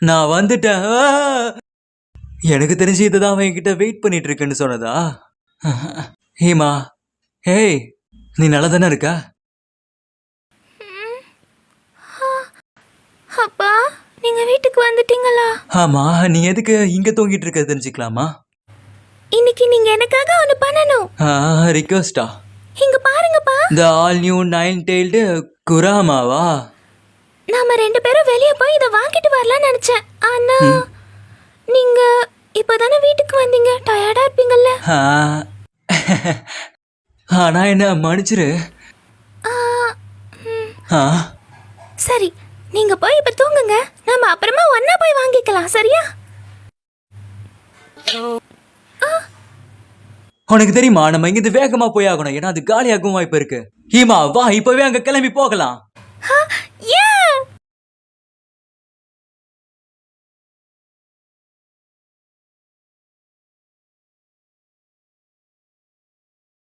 நான் வந்துட்டேன். எனக்கு தெரிஞ்சு இதுதான் அவன் என்கிட்ட வெயிட் பண்ணிட்டு இருக்குன்னு சொன்னதா? ஹேமா, ஹேய், நீ நல்லா தானே இருக்க? அப்பா, நீங்க வீட்டுக்கு வந்துட்டீங்களா? ஆமா, நீ எதுக்கு இங்க தூங்கிட்டு இருக்க தெரிஞ்சுக்கலாமா? இன்னைக்கு நீங்க எனக்காக ஒண்ணு பண்ணணும். ரிக்வெஸ்டா? இங்க பாருங்கப்பா. இந்த ஆல் நியூ 9-tailed குராமாவா? நாம 2 பேரும் வெளிய போய் இத வாங்கிட்டு வரலாம்னு நினைச்சேன். ஆனா நீங்க இப்பதானே வீட்டுக்கு வந்தீங்க. டயர்டா இருப்பீங்கல்ல? ஆனா என்ன மன்னிச்சிரு. சரி, நீங்க போய் இப்ப தூங்குங்க. நாம அப்புறமா ஒண்ணா போய் வாங்கிக்கலாம், சரியா? உனக்கு தெரியுமா, நம்ம இங்கிருந்து வேகமா போய் ஆகணும். ஏன்னா அது காலியாகவும் வாய்ப்பு இருக்கு. ஹீமா, வா, இப்பவே அங்க கிளம்பி போகலாம்.